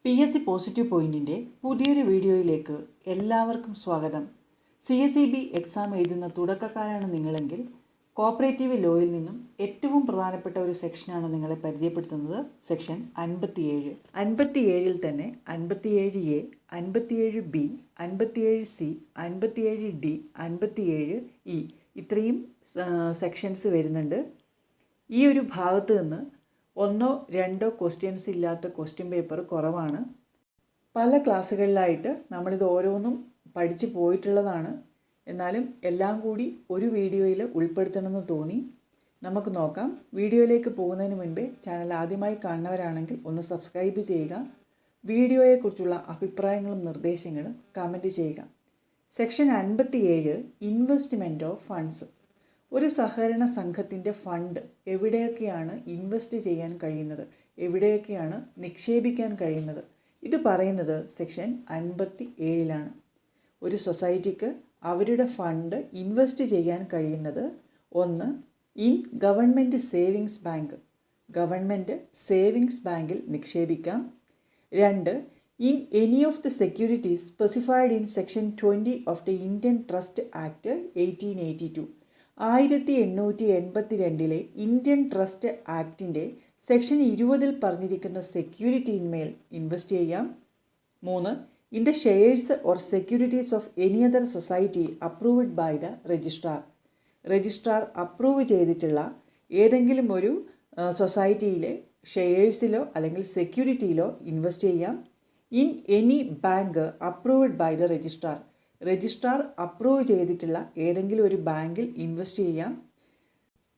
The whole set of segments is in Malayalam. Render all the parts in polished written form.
PSC പോസിറ്റീവ് പോയിന്റിൻ്റെ പുതിയൊരു വീഡിയോയിലേക്ക് എല്ലാവർക്കും സ്വാഗതം. CSEB എക്സാം എഴുതുന്ന തുടക്കക്കാരാണ് നിങ്ങളെങ്കിൽ കോപ്പറേറ്റീവ് ലോയിൽ നിന്നും ഏറ്റവും പ്രധാനപ്പെട്ട ഒരു സെക്ഷനാണ് നിങ്ങളെ പരിചയപ്പെടുത്തുന്നത്. സെക്ഷൻ 57. 57-ൽ തന്നെ 57A, 57B, 57C, 57D, 57E ഇത്രയും സെക്ഷൻസ് വരുന്നുണ്ട്. ഈ ഒരു ഭാഗത്ത് നിന്ന് ഒന്നോ രണ്ടോ ക്വസ്റ്റ്യൻസ് ഇല്ലാത്ത ക്വസ്റ്റ്യൻ പേപ്പർ കുറവാണ്. പല ക്ലാസ്സുകളിലായിട്ട് നമ്മളിത് ഓരോന്നും പഠിച്ചു പോയിട്ടുള്ളതാണ്. എന്നാലും എല്ലാം കൂടി ഒരു വീഡിയോയിൽ ഉൾപ്പെടുത്തണമെന്ന് തോന്നി. നമുക്ക് നോക്കാം. വീഡിയോയിലേക്ക് പോകുന്നതിന് മുൻപേ ചാനൽ ആദ്യമായി കാണുന്നവരാണെങ്കിൽ ഒന്ന് സബ്സ്ക്രൈബ് ചെയ്യുക. വീഡിയോയെക്കുറിച്ചുള്ള അഭിപ്രായങ്ങളും നിർദ്ദേശങ്ങളും കമൻറ്റ് ചെയ്യുക. Section 57 investment of funds. ഒരു സഹകരണ സംഘത്തിൻ്റെ ഫണ്ട് എവിടെയൊക്കെയാണ് ഇൻവെസ്റ്റ് ചെയ്യാൻ കഴിയുന്നത്, എവിടെയൊക്കെയാണ് നിക്ഷേപിക്കാൻ കഴിയുന്നത്, ഇത് പറയുന്നത് സെക്ഷൻ 57-ലാണ്. ഒരു സൊസൈറ്റിക്ക് അവരുടെ ഫണ്ട് ഇൻവെസ്റ്റ് ചെയ്യാൻ കഴിയുന്നത് ഒന്ന്, in government savings bank, government savings ബാങ്കിൽ നിക്ഷേപിക്കാം. രണ്ട്, in any of the securities specified in section 20 of the Indian trust act 1882. 1882 Indian trust ആക്ടിൻ്റെ സെക്ഷൻ 20 പറഞ്ഞിരിക്കുന്ന സെക്യൂരിറ്റിയിന്മേൽ ഇൻവെസ്റ്റ് ചെയ്യാം. മൂന്ന്, in the shares or securities of any other society approved by the registrar. Registrar approve ചെയ്തിട്ടുള്ള ഏതെങ്കിലും ഒരു സൊസൈറ്റിയിലെ ഷെയർസിലോ അല്ലെങ്കിൽ സെക്യൂരിറ്റിയിലോ ഇൻവെസ്റ്റ് ചെയ്യാം. In any bank approved by the registrar, registrar approve ചെയ്തിട്ടുള്ള ഏതെങ്കിലും ഒരു ബാങ്കിൽ ഇൻവെസ്റ്റ് ചെയ്യാം.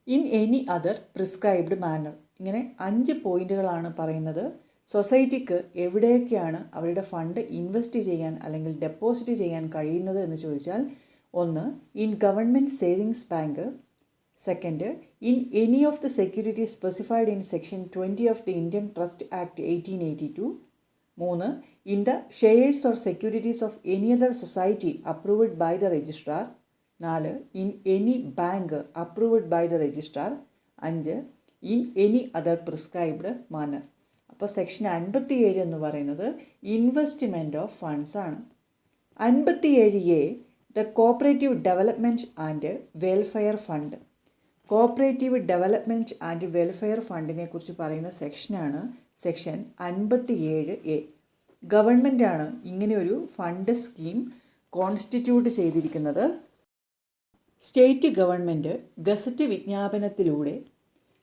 In any other prescribed manner. ഇങ്ങനെ 5 പോയിന്റുകളാണ് പറയുന്നത്. സൊസൈറ്റിക്ക് എവിടെയൊക്കെയാണ് അവരുടെ ഫണ്ട് ഇൻവെസ്റ്റ് ചെയ്യാൻ അല്ലെങ്കിൽ ഡെപ്പോസിറ്റ് ചെയ്യാൻ കഴിയുന്നത് എന്ന് ചോദിച്ചാൽ, ഒന്ന്, in government savings bank. Second, in any of the securities specified in section 20 of the Indian trust act 1882. മൂന്ന്, in the shares or securities of any other society approved by the registrar. നാല്, in any bank approved by the registrar. അഞ്ച്, in any other prescribed manner. അപ്പോൾ സെക്ഷൻ 57 എന്ന് പറയുന്നത് ഇൻവെസ്റ്റ്മെൻറ്റ് ഓഫ് ഫണ്ട്സ് ആണ്. 57A, the cooperative development and welfare fund. Cooperative development and welfare ഫണ്ടിനെ കുറിച്ച് പറയുന്ന സെക്ഷനാണ് സെക്ഷൻ 57A. ഗവൺമെൻറ്റാണ് ഇങ്ങനെ ഒരു ഫണ്ട് സ്കീം കോൺസ്റ്റിറ്റ്യൂട്ട് ചെയ്തിരിക്കുന്നത്. സ്റ്റേറ്റ് ഗവൺമെൻറ് ഗസറ്റ് വിജ്ഞാപനത്തിലൂടെ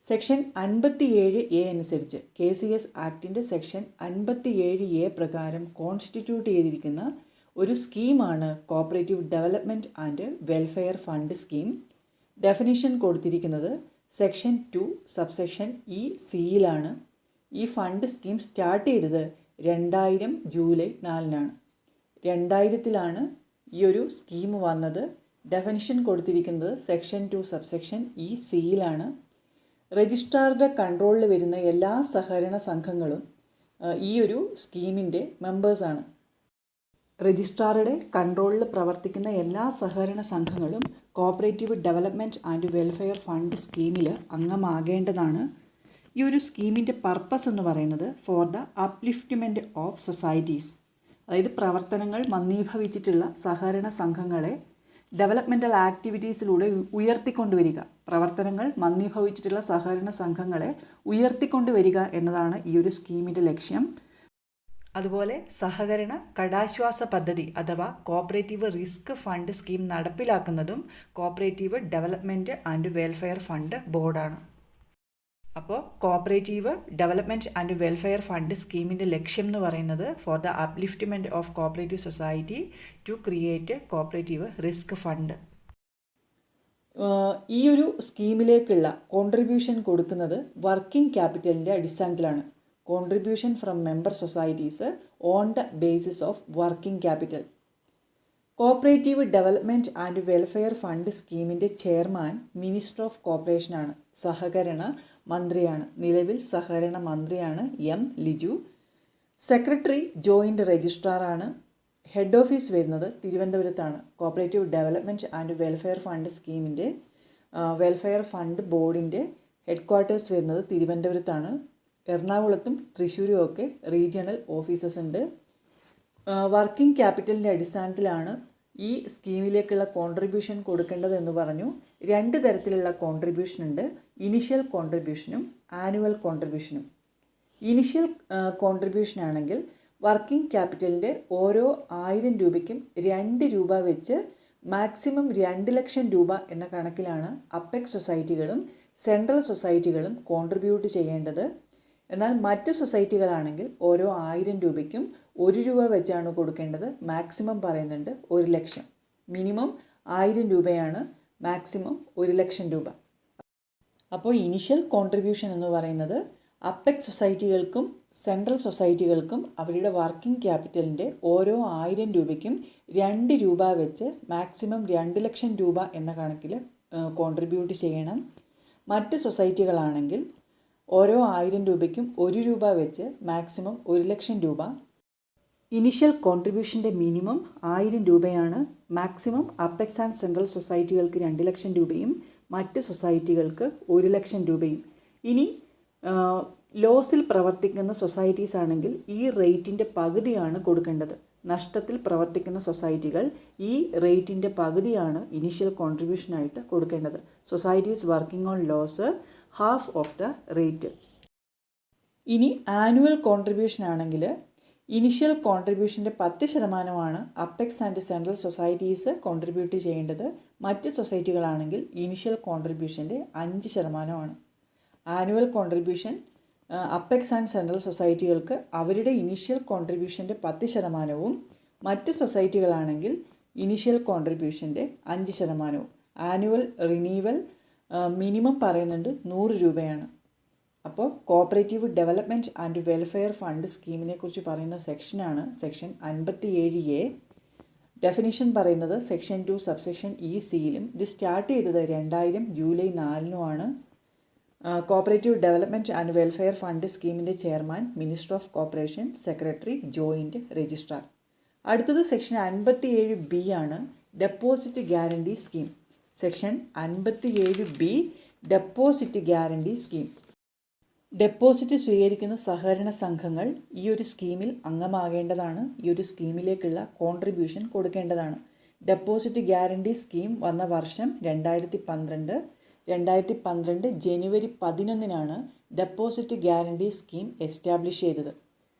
സെക്ഷൻ 57A അനുസരിച്ച് KCS ആക്ടിൻ്റെ സെക്ഷൻ 57A പ്രകാരം കോൺസ്റ്റിറ്റ്യൂട്ട് ചെയ്തിരിക്കുന്ന ഒരു സ്കീമാണ് cooperative development and welfare fund scheme. Definition കൊടുത്തിരിക്കുന്നത് സെക്ഷൻ 2 സബ്സെക്ഷൻ ECയിലാണ്. ഈ ഫണ്ട് സ്കീം സ്റ്റാർട്ട് ചെയ്തത് 2000 ജൂലൈ 4-നാണ്. 2000-ലാണ് ഈ ഒരു സ്കീം വന്നത്. ഡെഫിനിഷൻ കൊടുത്തിരിക്കുന്നത് സെക്ഷൻ 2 സബ്സെക്ഷൻ ECയിലാണ്. രജിസ്ട്രാറുടെ കൺട്രോളിൽ വരുന്ന എല്ലാ സഹകരണ സംഘങ്ങളും ഈ ഒരു സ്കീമിൻ്റെ മെമ്പേഴ്സാണ്. രജിസ്ട്രാറുടെ കൺട്രോളിൽ പ്രവർത്തിക്കുന്ന എല്ലാ സഹകരണ സംഘങ്ങളും cooperative development and welfare fund സ്കീമിൽ അംഗമാകേണ്ടതാണ്. ഈ ഒരു സ്കീമിൻ്റെ പർപ്പസ് എന്ന് പറയുന്നത് for the upliftment of societies, അതായത് പ്രവർത്തനങ്ങൾ മന്ദീഭവിച്ചിട്ടുള്ള സഹകരണ സംഘങ്ങളെ ഡെവലപ്മെൻറ്റൽ ആക്ടിവിറ്റീസിലൂടെ ഉയർത്തിക്കൊണ്ടുവരിക. പ്രവർത്തനങ്ങൾ മന്ദീഭവിച്ചിട്ടുള്ള സഹകരണ സംഘങ്ങളെ ഉയർത്തിക്കൊണ്ടുവരിക എന്നതാണ് ഈ ഒരു സ്കീമിൻ്റെ ലക്ഷ്യം. അതുപോലെ സഹകരണ കടാശ്വാസ പദ്ധതി അഥവാ കോപ്പറേറ്റീവ് റിസ്ക് ഫണ്ട് സ്കീം നടപ്പിലാക്കുന്നതും cooperative development and welfare fund ബോർഡാണ്. അപ്പോൾ cooperative development and welfare fund സ്കീമിൻ്റെ ലക്ഷ്യം എന്ന് പറയുന്നത് for the upliftment of cooperative society to create cooperative risk fund. ഈ ഒരു സ്കീമിലേക്കുള്ള കോൺട്രിബ്യൂഷൻ കൊടുക്കുന്നത് വർക്കിംഗ് ക്യാപിറ്റലിൻ്റെ അടിസ്ഥാനത്തിലാണ്. Contribution from member societies on the basis of working capital. Cooperative development and welfare fund സ്കീമിൻ്റെ ചെയർമാൻ മിനിസ്റ്റർ ഓഫ് കോർപ്പറേഷനാണ്, സഹകരണ മന്ത്രിയാണ്. നിലവിൽ സഹകരണ മന്ത്രിയാണ് M. ലിജു. സെക്രട്ടറി ജോയിൻ്റ് രജിസ്ട്രാറാണ്. ഹെഡ് ഓഫീസ് വരുന്നത് തിരുവനന്തപുരത്താണ്. Cooperative development and welfare fund സ്കീമിൻ്റെ വെൽഫെയർ ഫണ്ട് ബോർഡിൻ്റെ ഹെഡ് ക്വാർട്ടേഴ്സ് വരുന്നത് തിരുവനന്തപുരത്താണ്. എറണാകുളത്തും തൃശ്ശൂരും ഒക്കെ റീജിയണൽ ഓഫീസസ് ഉണ്ട്. വർക്കിംഗ് ക്യാപിറ്റലിൻ്റെ അടിസ്ഥാനത്തിലാണ് ഈ സ്കീമിലേക്കുള്ള കോൺട്രിബ്യൂഷൻ കൊടുക്കേണ്ടതെന്ന് പറഞ്ഞു. 2 തരത്തിലുള്ള കോൺട്രിബ്യൂഷൻ ഉണ്ട്, ഇനിഷ്യൽ കോൺട്രിബ്യൂഷനും ആനുവൽ കോൺട്രിബ്യൂഷനും. ഇനിഷ്യൽ കോൺട്രിബ്യൂഷൻ ആണെങ്കിൽ വർക്കിംഗ് ക്യാപിറ്റലിൻ്റെ ഓരോ 1000 രൂപയ്ക്കും 2 രൂപ വെച്ച് മാക്സിമം 2 ലക്ഷം രൂപ എന്ന കണക്കിലാണ് അപ്പെക്സ് സൊസൈറ്റികളും സെൻട്രൽ സൊസൈറ്റികളും കോൺട്രിബ്യൂട്ട് ചെയ്യേണ്ടത്. എന്നാൽ മറ്റ് സൊസൈറ്റികളാണെങ്കിൽ ഓരോ 1000 രൂപയ്ക്കും 1 രൂപ വെച്ചാണ് കൊടുക്കേണ്ടത്. മാക്സിമം പറയുന്നുണ്ട് 1 ലക്ഷം. മിനിമം 1000 രൂപയാണ്, മാക്സിമം 1 ലക്ഷം രൂപ. അപ്പോൾ ഇനിഷ്യൽ കോൺട്രിബ്യൂഷൻ എന്ന് പറയുന്നത് അപ്പെക്സ് സൊസൈറ്റികൾക്കും സെൻട്രൽ സൊസൈറ്റികൾക്കും അവരുടെ വർക്കിംഗ് ക്യാപിറ്റലിൻ്റെ ഓരോ 1000 രൂപയ്ക്കും 2 രൂപ വെച്ച് മാക്സിമം 2 ലക്ഷം രൂപ എന്ന കണക്കിൽ കോൺട്രിബ്യൂട്ട് ചെയ്യണം. മറ്റ് സൊസൈറ്റികളാണെങ്കിൽ ഓരോ 1000 രൂപയ്ക്കും 1 രൂപ വെച്ച് മാക്സിമം 1 ലക്ഷം രൂപ. ഇനിഷ്യൽ കോൺട്രിബ്യൂഷൻ്റെ മിനിമം 1000 രൂപയാണ്. മാക്സിമം അപ്പെക്സ് ആൻഡ് സെൻട്രൽ സൊസൈറ്റികൾക്ക് 2 ലക്ഷം രൂപയും മറ്റ് സൊസൈറ്റികൾക്ക് 1 ലക്ഷം രൂപയും. ഇനി ലോസിൽ പ്രവർത്തിക്കുന്ന സൊസൈറ്റീസ് ആണെങ്കിൽ ഈ റേറ്റിൻ്റെ പകുതിയാണ് കൊടുക്കേണ്ടത്. നഷ്ടത്തിൽ പ്രവർത്തിക്കുന്ന സൊസൈറ്റികൾ ഈ റേറ്റിൻ്റെ പകുതിയാണ് ഇനീഷ്യൽ കോൺട്രിബ്യൂഷനായിട്ട് കൊടുക്കേണ്ടത്. Societies working on loss half of the rate. ഇനി ആനുവൽ കോൺട്രിബ്യൂഷൻ ആണെങ്കിൽ ഇനിഷ്യൽ കോൺട്രിബ്യൂഷൻ്റെ 10% apex and central societies contribute ചെയ്യേണ്ടത്. മറ്റ് സൊസൈറ്റികളാണെങ്കിൽ ഇനിഷ്യൽ കോൺട്രിബ്യൂഷൻ്റെ 5%. Annual contribution apex and central സൊസൈറ്റികൾക്ക് അവരുടെ ഇനിഷ്യൽ കോൺട്രിബ്യൂഷൻ്റെ 10%, മറ്റ് സൊസൈറ്റികളാണെങ്കിൽ ഇനിഷ്യൽ കോൺട്രിബ്യൂഷൻ്റെ 5%. ആനുവൽ റിന്യൂവൽ മിനിമം പറയുന്നുണ്ട് 100 രൂപയാണ്. അപ്പോൾ cooperative development and welfare fund സ്കീമിനെ കുറിച്ച് പറയുന്ന സെക്ഷനാണ് സെക്ഷൻ 57A. ഡെഫിനിഷൻ പറയുന്നത് സെക്ഷൻ 2 സബ്സെക്ഷൻ ECയിലും. ഇത് സ്റ്റാർട്ട് ചെയ്തത് 2000 July 4 cooperative development and welfare fund സ്കീമിൻ്റെ ചെയർമാൻ, മിനിസ്റ്റർ ഓഫ് കോർപ്പറേഷൻ, സെക്രട്ടറി, ജോയിൻറ്റ് രജിസ്ട്രാർ. അടുത്തത് സെക്ഷൻ 57B ആണ്, deposit guarantee scheme. Section 57B deposit guarantee scheme. Deposit സ്വീകരിക്കുന്ന സഹകരണ സംഘങ്ങൾ ഈ ഒരു സ്കീമിൽ അംഗമാകേണ്ടതാണ്. ഈ ഒരു സ്കീമിലേക്കുള്ള കോൺട്രിബ്യൂഷൻ കൊടുക്കേണ്ടതാണ്. ഡെപ്പോസിറ്റ് ഗ്യാരണ്ടി സ്കീം വന്ന വർഷം 2012. 2012 January 11 deposit guarantee scheme establish ചെയ്തത്.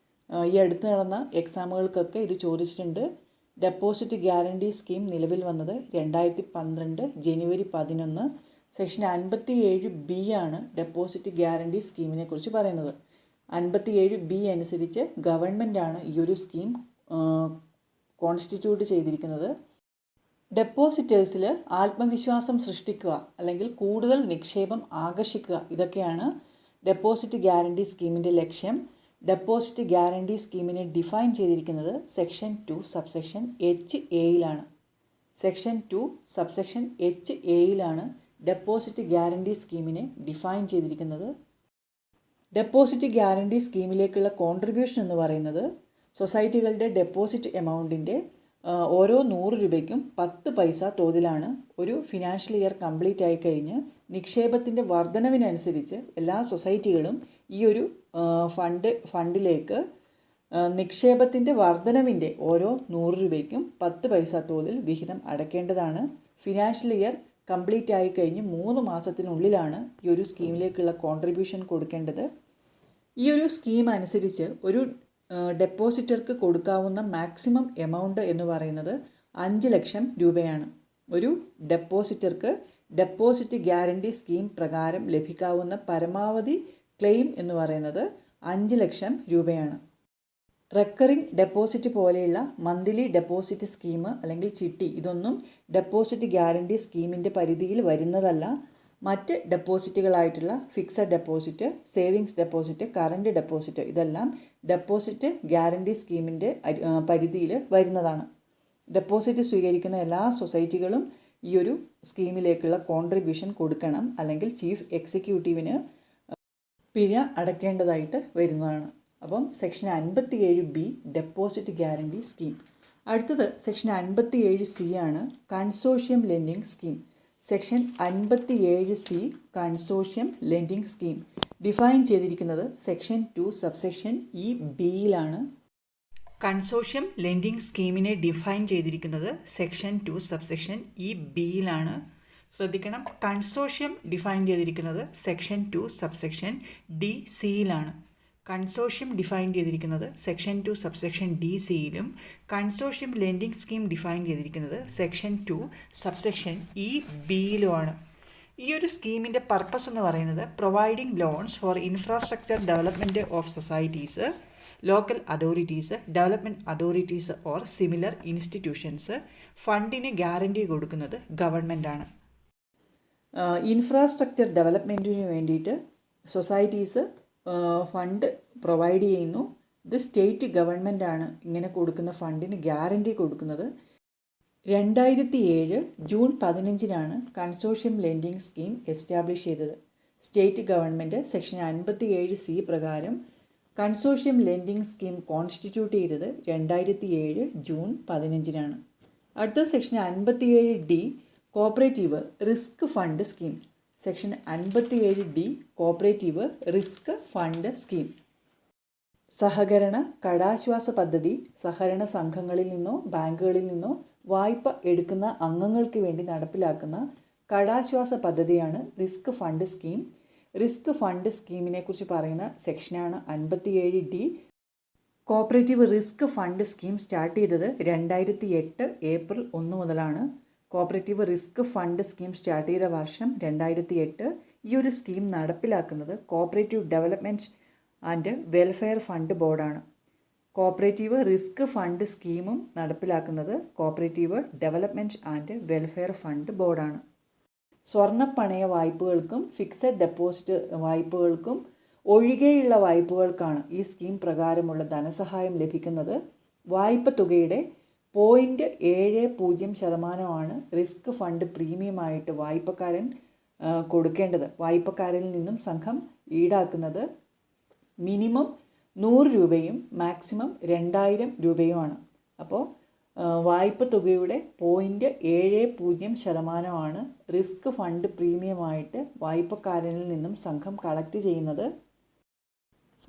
ഈ അടുത്ത് നടന്ന എക്സാമുകൾക്കൊക്കെ ഇത് ചോദിച്ചിട്ടുണ്ട്. ഡെപ്പോസിറ്റ് ഗ്യാരണ്ടി സ്കീം നിലവിൽ വന്നത് 2012 ജനുവരി 11. സെക്ഷൻ 57B ആണ് ഡെപ്പോസിറ്റ് ഗ്യാരണ്ടി സ്കീമിനെ കുറിച്ച് പറയുന്നത്. 57B അനുസരിച്ച് ഗവൺമെൻറ്റാണ് ഈ ഒരു സ്കീം കോൺസ്റ്റിറ്റ്യൂട്ട് ചെയ്തിരിക്കുന്നത്. ഡെപ്പോസിറ്റേഴ്സിൽ ആത്മവിശ്വാസം സൃഷ്ടിക്കുക അല്ലെങ്കിൽ കൂടുതൽ നിക്ഷേപം ആകർഷിക്കുക, ഇതൊക്കെയാണ് ഡെപ്പോസിറ്റ് ഗ്യാരണ്ടി സ്കീമിൻ്റെ ലക്ഷ്യം. ഡെപ്പോസിറ്റ് ഗ്യാരണ്ടി സ്കീമിനെ ഡിഫൈൻ ചെയ്തിരിക്കുന്നത് സെക്ഷൻ 2 സബ്സെക്ഷൻ HAയിലാണ്. സെക്ഷൻ 2 സബ്സെക്ഷൻ HAയിലാണ് ഡെപ്പോസിറ്റ് ഗ്യാരണ്ടി സ്കീമിനെ ഡിഫൈൻ ചെയ്തിരിക്കുന്നത്. ഡെപ്പോസിറ്റ് ഗ്യാരണ്ടി സ്കീമിലേക്കുള്ള കോൺട്രിബ്യൂഷൻ എന്ന് പറയുന്നത് സൊസൈറ്റികളുടെ ഡെപ്പോസിറ്റ് എമൗണ്ടിൻ്റെ ഓരോ 100 രൂപയ്ക്കും 10 പൈസ തോതിലാണ്. ഒരു ഫിനാൻഷ്യൽ ഇയർ കംപ്ലീറ്റ് ആയി കഴിഞ്ഞ് നിക്ഷേപത്തിൻ്റെ വർധനവിനനുസരിച്ച് എല്ലാ സൊസൈറ്റികളും ഈ ഒരു ഫണ്ടിലേക്ക് നിക്ഷേപത്തിൻ്റെ വർധനവിൻ്റെ ഓരോ 100 രൂപയ്ക്കും 10 പൈസ തോതിൽ വിഹിതം അടയ്ക്കേണ്ടതാണ്. ഫിനാൻഷ്യൽ ഇയർ കംപ്ലീറ്റ് ആയി കഴിഞ്ഞ് 3 മാസത്തിനുള്ളിലാണ് ഈ ഒരു സ്കീമിലേക്കുള്ള കോൺട്രിബ്യൂഷൻ കൊടുക്കേണ്ടത്. ഈ ഒരു സ്കീം അനുസരിച്ച് ഒരു ഡെപ്പോസിറ്റർക്ക് കൊടുക്കാവുന്ന മാക്സിമം എമൗണ്ട് എന്ന് പറയുന്നത് 5 ലക്ഷം രൂപയാണ്. ഒരു ഡെപ്പോസിറ്റർക്ക് ഡെപ്പോസിറ്റ് ഗ്യാരണ്ടി സ്കീം പ്രകാരം ലഭിക്കാവുന്ന പരമാവധി ക്ലെയിം എന്ന് പറയുന്നത് 5 ലക്ഷം രൂപയാണ്. റെക്കറിംഗ് ഡെപ്പോസിറ്റ് പോലെയുള്ള മന്ത്ലി ഡെപ്പോസിറ്റ് സ്കീം അല്ലെങ്കിൽ ചിട്ടി, ഇതൊന്നും ഡെപ്പോസിറ്റ് ഗ്യാരണ്ടി സ്കീമിൻ്റെ പരിധിയിൽ വരുന്നതല്ല. മറ്റ് ഡെപ്പോസിറ്റുകളായിട്ടുള്ള fixed deposit, savings deposit, current deposit, ഇതെല്ലാം ഡെപ്പോസിറ്റ് ഗ്യാരണ്ടി സ്കീമിൻ്റെ പരിധിയിൽ വരുന്നതാണ്. ഡെപ്പോസിറ്റ് സ്വീകരിക്കുന്ന എല്ലാ സൊസൈറ്റികളും ഈ ഒരു സ്കീമിലേക്കുള്ള കോൺട്രിബ്യൂഷൻ കൊടുക്കണം, അല്ലെങ്കിൽ ചീഫ് എക്സിക്യൂട്ടീവിന് പിഴ അടയ്ക്കേണ്ടതായിട്ട് വരുന്നതാണ്. അപ്പം section 57B deposit guarantee scheme. അടുത്തത് സെക്ഷൻ 57C ആണ്, consortium lending scheme. Section 57C consortium lending scheme. Define ചെയ്തിരിക്കുന്നത് സെക്ഷൻ 2 സബ്സെക്ഷൻ ഇ ബിയിലാണ്. കൺസോഷ്യം ലെൻഡിംഗ് സ്കീമിനെ ഡിഫൈൻ ചെയ്തിരിക്കുന്നത് സെക്ഷൻ 2 സബ്സെക്ഷൻ ഇ ബിയിലാണ്. ശ്രദ്ധിക്കണം, കൺസോഷ്യം ഡിഫൈൻ ചെയ്തിരിക്കുന്നത് സെക്ഷൻ 2 സബ്സെക്ഷൻ ഡി സിയിലാണ്. കൺസോഷ്യം ഡിഫൈൻ ചെയ്തിരിക്കുന്നത് സെക്ഷൻ 2 സബ്സെക്ഷൻ ഡി സിയിലും കൺസോഷ്യം ലെൻഡിംഗ് സ്കീം ഡിഫൈൻ ചെയ്തിരിക്കുന്നത് സെക്ഷൻ 2 സബ്സെക്ഷൻ ഇ ബിയിലുമാണ്. ഈ ഒരു സ്കീമിൻ്റെ പർപ്പസ് എന്ന് പറയുന്നത് providing loans for infrastructure development of societies, local authorities, development authorities or similar institutions. ഫണ്ടിന് ഗ്യാരണ്ടി കൊടുക്കുന്നത് ഗവൺമെൻറ്റാണ്. ഇൻഫ്രാസ്ട്രക്ചർ ഡെവലപ്മെൻറ്റിന് വേണ്ടിയിട്ട് സൊസൈറ്റീസ് ഫണ്ട് പ്രൊവൈഡ് ചെയ്യുന്നു. ഇത് സ്റ്റേറ്റ് ഗവൺമെൻറ്റാണ് ഇങ്ങനെ കൊടുക്കുന്ന ഫണ്ടിന് ഗ്യാരണ്ടി കൊടുക്കുന്നത്. 2007 June 15 consortium lending scheme establish ചെയ്തത്. സ്റ്റേറ്റ് ഗവൺമെൻറ് സെക്ഷൻ 57C പ്രകാരം കൺസോഷ്യം ലെൻഡിംഗ് സ്കീം കോൺസ്റ്റിറ്റ്യൂട്ട് ചെയ്തത് 2007 ജൂൺ 15. അടുത്ത section 57D cooperative risk fund scheme. Section 57D cooperative risk fund scheme. സഹകരണ കടാശ്വാസ പദ്ധതി സഹകരണ സംഘങ്ങളിൽ നിന്നോ ബാങ്കുകളിൽ നിന്നോ വായ്പ എടുക്കുന്ന അംഗങ്ങൾക്ക് വേണ്ടി നടപ്പിലാക്കുന്ന കടാശ്വാസ പദ്ധതിയാണ് risk fund scheme. Risk fund സ്കീമിനെ കുറിച്ച് പറയുന്ന സെക്ഷനാണ് 57D. Cooperative risk fund scheme start ചെയ്തത് 2008 ഏപ്രിൽ 1 മുതലാണ്. Cooperative risk fund scheme start ചെയ്ത വർഷം 2008. ഈ ഒരു സ്കീം നടപ്പിലാക്കുന്നത് cooperative development and welfare fund ബോർഡാണ്. കോപ്പറേറ്റീവ് റിസ്ക് ഫണ്ട് സ്കീമും നടപ്പിലാക്കുന്നത് cooperative development and welfare fund ബോർഡാണ്. സ്വർണ്ണപ്പണയ വായ്പകൾക്കും ഫിക്സഡ് ഡെപ്പോസിറ്റ് വായ്പകൾക്കും ഒഴികെയുള്ള വായ്പകൾക്കാണ് ഈ സ്കീം പ്രകാരമുള്ള ധനസഹായം ലഭിക്കുന്നത്. വായ്പ തുകയുടെ 0.70% റിസ്ക് ഫണ്ട് പ്രീമിയമായിട്ട് വായ്പക്കാരൻ കൊടുക്കേണ്ടത്. വായ്പക്കാരിൽ നിന്നും സംഘം ഈടാക്കുന്നത് മിനിമം 100 രൂപയും മാക്സിമം 2000 രൂപയുമാണ്. അപ്പോൾ വായ്പ തുകയുടെ 0.70% റിസ്ക് ഫണ്ട് പ്രീമിയമായിട്ട് വായ്പക്കാരനിൽ നിന്നും സംഘം കളക്ട് ചെയ്യുന്നത്.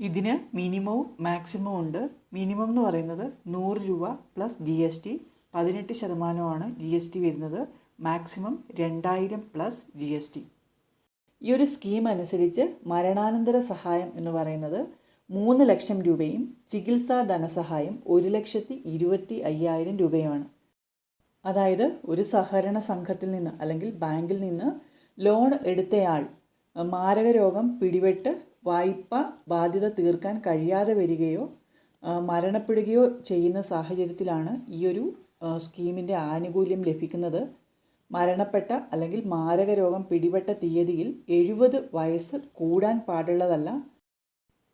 ഇതിന് മിനിമവും മാക്സിമവും ഉണ്ട്. മിനിമം എന്ന് പറയുന്നത് 100 രൂപ പ്ലസ് GST 18% GST വരുന്നത്. Maximum 2000 plus GST. ഈ ഒരു സ്കീം അനുസരിച്ച് മരണാനന്തര സഹായം എന്ന് പറയുന്നത് 3 ലക്ഷം രൂപയും ചികിത്സാ ധനസഹായം 1,25,000 രൂപയുമാണ്. അതായത് ഒരു സഹകരണ സംഘത്തിൽ നിന്ന് അല്ലെങ്കിൽ ബാങ്കിൽ നിന്ന് ലോൺ എടുത്തയാൾ മാരക രോഗം പിടിപെട്ട് വായ്പ ബാധ്യത തീർക്കാൻ കഴിയാതെ വരികയോ മരണപ്പെടുകയോ ചെയ്യുന്ന സാഹചര്യത്തിലാണ് ഈ ഒരു സ്കീമിൻ്റെ ആനുകൂല്യം ലഭിക്കുന്നത്. മരണപ്പെട്ട അല്ലെങ്കിൽ മാരക രോഗം പിടിപെട്ട തീയതിയിൽ 70 വയസ്സ് കൂടാൻ പാടുള്ളതല്ല.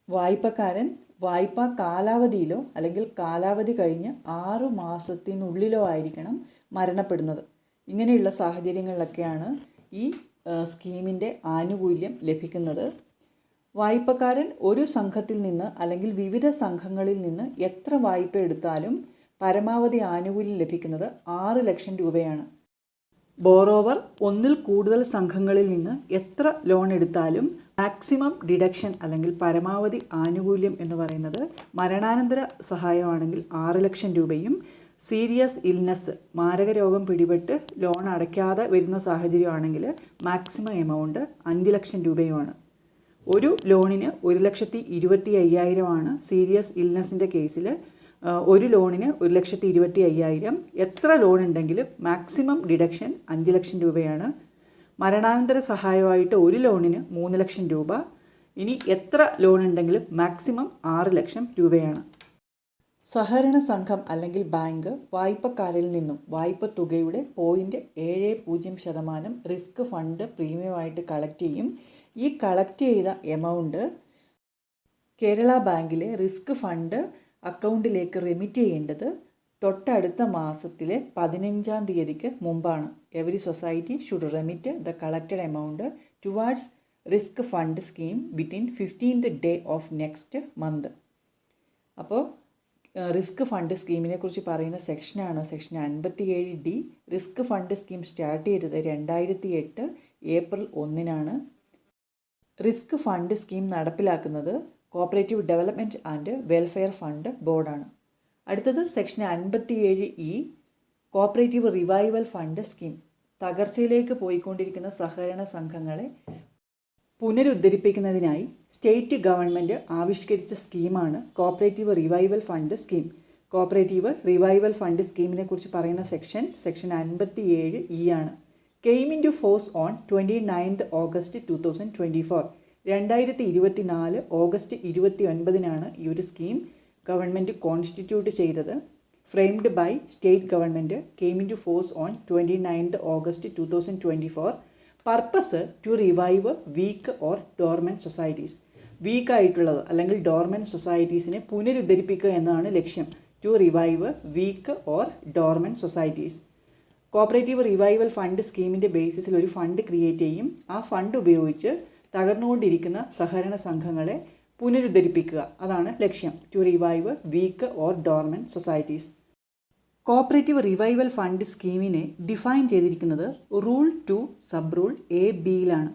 വായ്പക്കാരൻ വായ്പാ കാലാവധിയിലോ അല്ലെങ്കിൽ കാലാവധി കഴിഞ്ഞ് 6 മാസത്തിനുള്ളിലോ ആയിരിക്കണം മരണപ്പെടുന്നത്. ഇങ്ങനെയുള്ള സാഹചര്യങ്ങളിലൊക്കെയാണ് ഈ സ്കീമിൻ്റെ ആനുകൂല്യം ലഭിക്കുന്നത്. വായ്പക്കാരൻ ഒരു സംഘത്തിൽ നിന്ന് അല്ലെങ്കിൽ വിവിധ സംഘങ്ങളിൽ നിന്ന് എത്ര വായ്പ എടുത്താലും പരമാവധി ആനുകൂല്യം ലഭിക്കുന്നത് 6 ലക്ഷം രൂപയാണ്. ബോറോവർ ഒന്നിൽ കൂടുതൽ സംഘങ്ങളിൽ നിന്ന് എത്ര ലോൺ എടുത്താലും മാക്സിമം ഡിഡക്ഷൻ അല്ലെങ്കിൽ പരമാവധി ആനുകൂല്യം എന്ന് പറയുന്നത് മരണാനന്തര സഹായമാണെങ്കിൽ 6 ലക്ഷം രൂപയും സീരിയസ് ഇൽനെസ് മാരക രോഗം പിടിപെട്ട് ലോൺ അടയ്ക്കാതെ വരുന്ന സാഹചര്യമാണെങ്കിൽ മാക്സിമം എമൗണ്ട് 5 ലക്ഷം രൂപയുമാണ്. ഒരു ലോണിന് 1,25,000 സീരിയസ് ഇൽനെസ്സിൻ്റെ കേസിൽ ഒരു ലോണിന് 1,25,000. എത്ര ലോൺ ഉണ്ടെങ്കിലും മാക്സിമം ഡിഡക്ഷൻ 5 ലക്ഷം രൂപയാണ്. മരണാനന്തര സഹായമായിട്ട് ഒരു ലോണിന് 3 ലക്ഷം രൂപ. ഇനി എത്ര ലോൺ ഉണ്ടെങ്കിലും മാക്സിമം 6 ലക്ഷം രൂപയാണ്. സഹകരണ സംഘം അല്ലെങ്കിൽ ബാങ്ക് വായ്പക്കാരിൽ നിന്നും വായ്പ തുകയുടെ 0.70% റിസ്ക് ഫണ്ട് പ്രീമിയമായിട്ട് കളക്ട് ചെയ്യും. ഈ കളക്ട് ചെയ്ത എമൗണ്ട് കേരള ബാങ്കിലെ റിസ്ക് ഫണ്ട് അക്കൗണ്ടിലേക്ക് റെമിറ്റ് ചെയ്യേണ്ടത് തൊട്ടടുത്ത മാസത്തിലെ 15-ാം തീയതിക്ക് മുമ്പാണ്. Every society should remit the collected amount towards risk fund scheme within 15th day of next month. അപ്പോൾ റിസ്ക് ഫണ്ട് സ്കീമിനെ കുറിച്ച് പറയുന്ന സെക്ഷനാണ് section 57D. Risk fund scheme start ചെയ്തത് 2008 ഏപ്രിൽ 1. റിസ്ക് ഫണ്ട് സ്കീം നടപ്പിലാക്കുന്നത് cooperative development and welfare fund ബോർഡാണ്. അടുത്തത് section 57E cooperative revival fund scheme. തകർച്ചയിലേക്ക് പോയിക്കൊണ്ടിരിക്കുന്ന സഹകരണ സംഘങ്ങളെ പുനരുദ്ധരിപ്പിക്കുന്നതിനായി സ്റ്റേറ്റ് ഗവൺമെൻറ് ആവിഷ്കരിച്ച സ്കീമാണ് cooperative revival fund scheme. Cooperative revival fund സ്കീമിനെ കുറിച്ച് പറയുന്ന സെക്ഷൻ 57E ആണ്. Came into force on 29 August 2024. 2024 August 29 ഈ ഒരു സ്കീം ഗവൺമെൻറ് കോൺസ്റ്റിറ്റ്യൂട്ട് ചെയ്തത്. Framed by state government, came into force on 29 August 2024. Purpose to revive weak or dormant societies. വീക്കായിട്ടുള്ളത് അല്ലെങ്കിൽ ഡോർമെൻറ്റ് സൊസൈറ്റീസിനെ പുനരുദ്ധരിപ്പിക്കുക എന്നതാണ് ലക്ഷ്യം. To revive weak or dormant societies. Cooperative revival fund സ്കീമിൻ്റെ ബേസിസിൽ ഒരു ഫണ്ട് ക്രിയേറ്റ് ചെയ്യും. ആ ഫണ്ട് ഉപയോഗിച്ച് തകർന്നുകൊണ്ടിരിക്കുന്ന സഹകരണ സംഘങ്ങളെ പുനരുദ്ധരിപ്പിക്കുക, അതാണ് ലക്ഷ്യം. To revive weak or dormant societies. Cooperative revival fund സ്കീമിനെ ഡിഫൈൻ ചെയ്തിരിക്കുന്നത് റൂൾ 2 സബ് റൂൾ AB-യിലാണ്.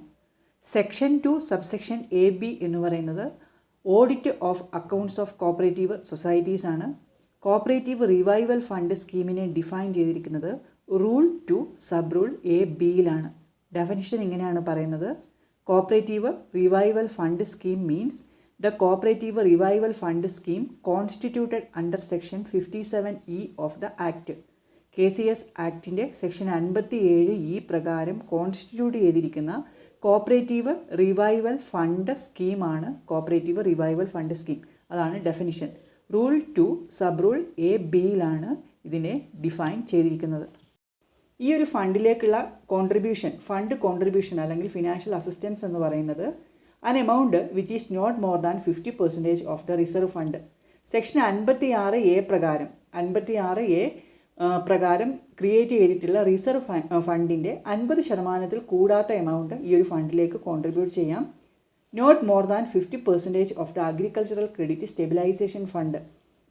സെക്ഷൻ 2 സബ്സെക്ഷൻ AB എന്ന് പറയുന്നത് audit of accounts of cooperative societies ആണ്. കോപ്പറേറ്റീവ് റിവൈവൽ ഫണ്ട് സ്കീമിനെ ഡിഫൈൻ ചെയ്തിരിക്കുന്നത് റൂൾ 2 സബ് റൂൾ AB-യിലാണ്. ഡെഫിനിഷൻ ഇങ്ങനെയാണ് പറയുന്നത്: cooperative revival fund scheme means the cooperative revival fund scheme constituted under section 57E of the act. KCS ആക്ടിൻ്റെ സെക്ഷൻ 57E പ്രകാരം കോൺസ്റ്റിറ്റ്യൂട്ട് ചെയ്തിരിക്കുന്ന കോപ്പറേറ്റീവ് റിവൈവൽ ഫണ്ട് സ്കീമാണ് കോപ്പറേറ്റീവ് റിവൈവൽ ഫണ്ട് സ്കീം. അതാണ് ഡെഫിനിഷൻ. റൂൾ 2 സബ് റൂൾ AB-യിലാണ് ഇതിനെ ഡിഫൈൻ ചെയ്തിരിക്കുന്നത്. ഈ ഒരു ഫണ്ടിലേക്കുള്ള ഫണ്ട് കോൺട്രിബ്യൂഷൻ അല്ലെങ്കിൽ ഫിനാൻഷ്യൽ അസിസ്റ്റൻസ് എന്ന് പറയുന്നത് an amount which is not more than 50% of the reserve fund. Section 56A പ്രകാരം ക്രിയേറ്റ് ചെയ്തിട്ടുള്ള റിസർവ് ഫണ്ടിൻ്റെ 50% കൂടാത്ത എമൗണ്ട് ഈ ഒരു ഫണ്ടിലേക്ക് കോൺട്രിബ്യൂട്ട് ചെയ്യാം. Not more than 50% of the agricultural credit stabilisation fund.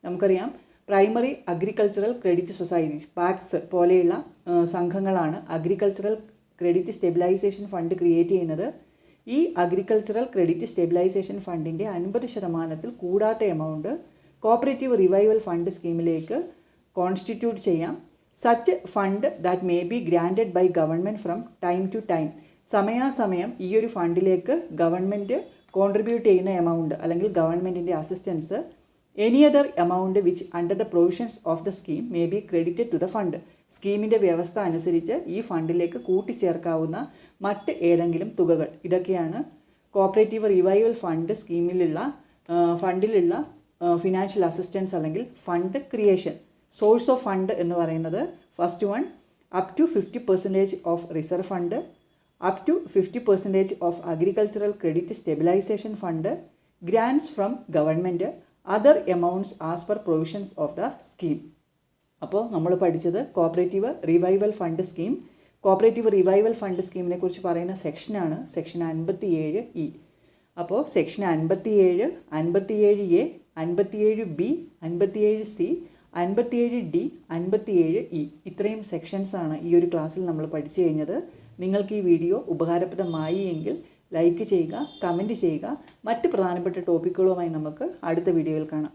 നമുക്കറിയാം, primary agricultural credit societies PACS പോലെയുള്ള സംഘങ്ങളാണ് agricultural credit stabilisation fund create ചെയ്യുന്നത്. ഈ അഗ്രികൾച്ചറൽ ക്രെഡിറ്റ് സ്റ്റെബിലൈസേഷൻ ഫണ്ടിൻ്റെ 50% കൂടാത്ത എമൗണ്ട് കോപ്പറേറ്റീവ് റിവൈവൽ ഫണ്ട് സ്കീമിലേക്ക് കോൺസ്റ്റിറ്റ്യൂട്ട് ചെയ്യാം. Such fund that may be granted by government from time to time. സമയാസമയം ഈ ഒരു ഫണ്ടിലേക്ക് ഗവൺമെൻറ് കോൺട്രിബ്യൂട്ട് ചെയ്യുന്ന എമൗണ്ട് അല്ലെങ്കിൽ ഗവൺമെൻറ്റിൻ്റെ assistance any other amount which under the provisions of the scheme may be credited to the fund. സ്കീമിൻ്റെ വ്യവസ്ഥ അനുസരിച്ച് ഈ ഫണ്ടിലേക്ക് കൂട്ടിച്ചേർക്കാവുന്ന മറ്റ് ഏതെങ്കിലും തുകകൾ. ഇതൊക്കെയാണ് കോപ്പറേറ്റീവ് റിവൈവൽ ഫണ്ട് സ്കീമിലുള്ള ഫിനാൻഷ്യൽ അസിസ്റ്റൻസ് അല്ലെങ്കിൽ fund creation. Source of fund എന്ന് പറയുന്നത് first one up to 50% of reserve fund, up to 50% of agricultural credit stabilisation fund, grants from government, other amounts as per provisions of the scheme. അപ്പോൾ നമ്മൾ പഠിച്ചത് cooperative revival fund scheme. Cooperative revival fund സ്കീമിനെ കുറിച്ച് പറയുന്ന സെക്ഷനാണ് സെക്ഷൻ 57E. അപ്പോൾ section 57, 57A, 57B, 57C, 57D, 57E ഇത്രയും സെക്ഷൻസാണ് ഈ ഒരു ക്ലാസ്സിൽ നമ്മൾ പഠിച്ചു കഴിഞ്ഞത്. നിങ്ങൾക്ക് ഈ വീഡിയോ ഉപകാരപ്രദമായി എങ്കിൽ ലൈക്ക് ചെയ്യുക, കമൻറ്റ് ചെയ്യുക. മറ്റ് പ്രധാനപ്പെട്ട ടോപ്പിക്കുകളുമായി നമുക്ക് അടുത്ത വീഡിയോയിൽ കാണാം.